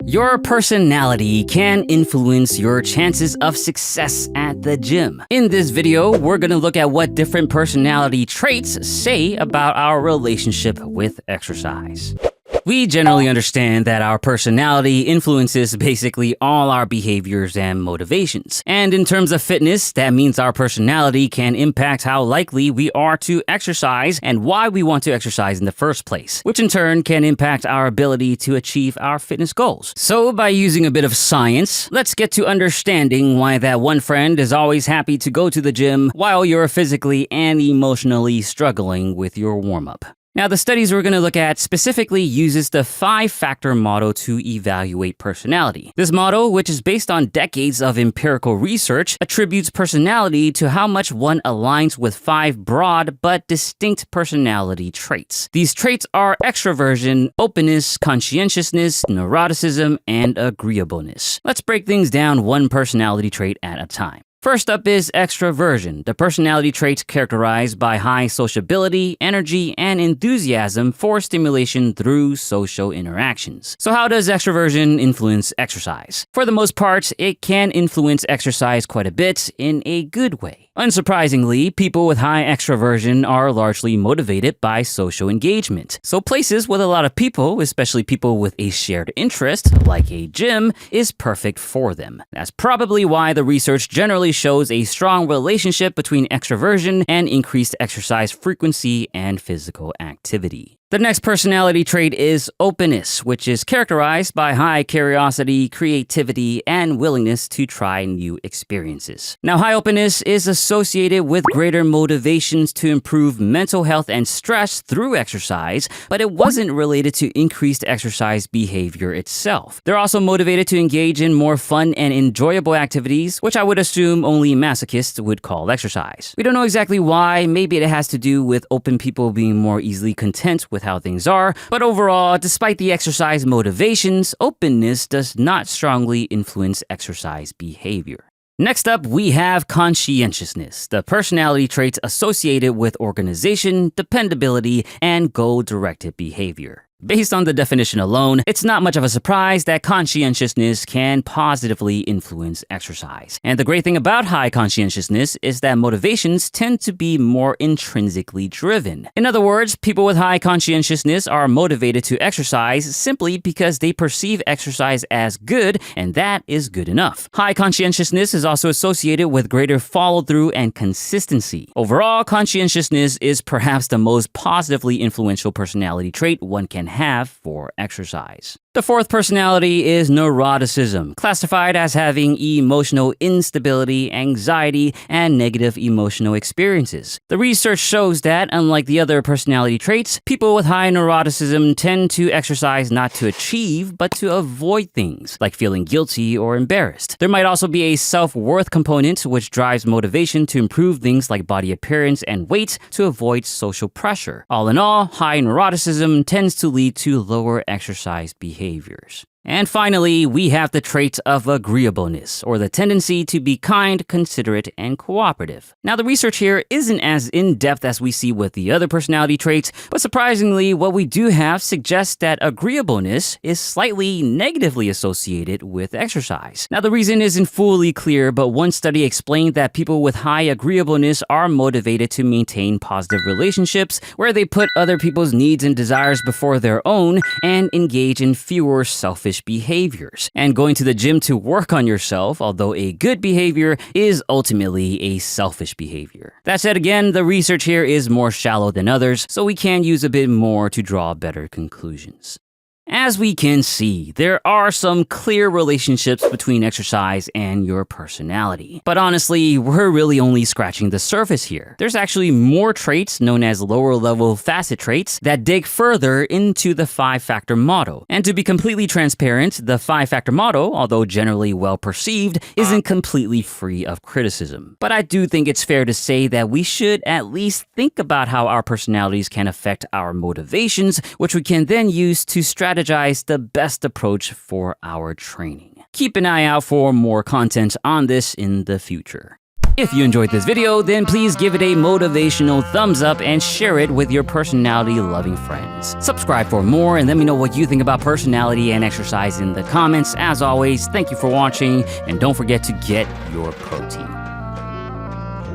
Your personality can influence your chances of success at the gym. In this video, we're gonna look at what different personality traits say about our relationship with exercise. We generally understand that our personality influences basically all our behaviors and motivations. And in terms of fitness, that means our personality can impact how likely we are to exercise and why we want to exercise in the first place, which in turn can impact our ability to achieve our fitness goals. So by using a bit of science, let's get to understanding why that one friend is always happy to go to the gym while you're physically and emotionally struggling with your warm-up. Now, the studies we're going to look at specifically uses the 5-factor model to evaluate personality. This model, which is based on decades of empirical research, attributes personality to how much one aligns with 5 broad but distinct personality traits. These traits are extraversion, openness, conscientiousness, neuroticism, and agreeableness. Let's break things down one personality trait at a time. First up is extraversion, the personality trait characterized by high sociability, energy, and enthusiasm for stimulation through social interactions. So how does extraversion influence exercise? For the most part, it can influence exercise quite a bit in a good way. Unsurprisingly, people with high extraversion are largely motivated by social engagement. So places with a lot of people, especially people with a shared interest, like a gym, is perfect for them. That's probably why the research generally shows a strong relationship between extraversion and increased exercise frequency and physical activity. The next personality trait is openness, which is characterized by high curiosity, creativity, and willingness to try new experiences. Now, high openness is associated with greater motivations to improve mental health and stress through exercise, but it wasn't related to increased exercise behavior itself. They're also motivated to engage in more fun and enjoyable activities, which I would assume only masochists would call exercise. We don't know exactly why. Maybe it has to do with open people being more easily content with how things are, but overall, despite the exercise motivations, openness does not strongly influence exercise behavior. Next up, we have conscientiousness, the personality traits associated with organization, dependability, and goal-directed behavior. Based on the definition alone, it's not much of a surprise that conscientiousness can positively influence exercise. And the great thing about high conscientiousness is that motivations tend to be more intrinsically driven. In other words, people with high conscientiousness are motivated to exercise simply because they perceive exercise as good, and that is good enough. High conscientiousness is also associated with greater follow-through and consistency. Overall, conscientiousness is perhaps the most positively influential personality trait one can have for exercise. The fourth personality is neuroticism, classified as having emotional instability, anxiety, and negative emotional experiences. The research shows that, unlike the other personality traits, people with high neuroticism tend to exercise not to achieve, but to avoid things, like feeling guilty or embarrassed. There might also be a self-worth component, which drives motivation to improve things like body appearance and weight to avoid social pressure. All in all, high neuroticism tends to lead to lower exercise behaviors. And finally, we have the trait of agreeableness, or the tendency to be kind, considerate, and cooperative. Now, the research here isn't as in-depth as we see with the other personality traits, but surprisingly, what we do have suggests that agreeableness is slightly negatively associated with exercise. Now, the reason isn't fully clear, but one study explained that people with high agreeableness are motivated to maintain positive relationships where they put other people's needs and desires before their own and engage in fewer selfish behaviors. And going to the gym to work on yourself, although a good behavior, is ultimately a selfish behavior. That said, again, the research here is more shallow than others, so we can use a bit more to draw better conclusions. As we can see, there are some clear relationships between exercise and your personality. But honestly, we're really only scratching the surface here. There's actually more traits, known as lower-level facet traits, that dig further into the 5-factor model. And to be completely transparent, the 5-factor model, although generally well-perceived, isn't completely free of criticism. But I do think it's fair to say that we should at least think about how our personalities can affect our motivations, which we can then use to strategize the best approach for our training. Keep an eye out for more content on this in the future. If you enjoyed this video, then please give it a motivational thumbs up and share it with your personality-loving friends. Subscribe for more and let me know what you think about personality and exercise in the comments. As always, thank you for watching, and don't forget to get your protein.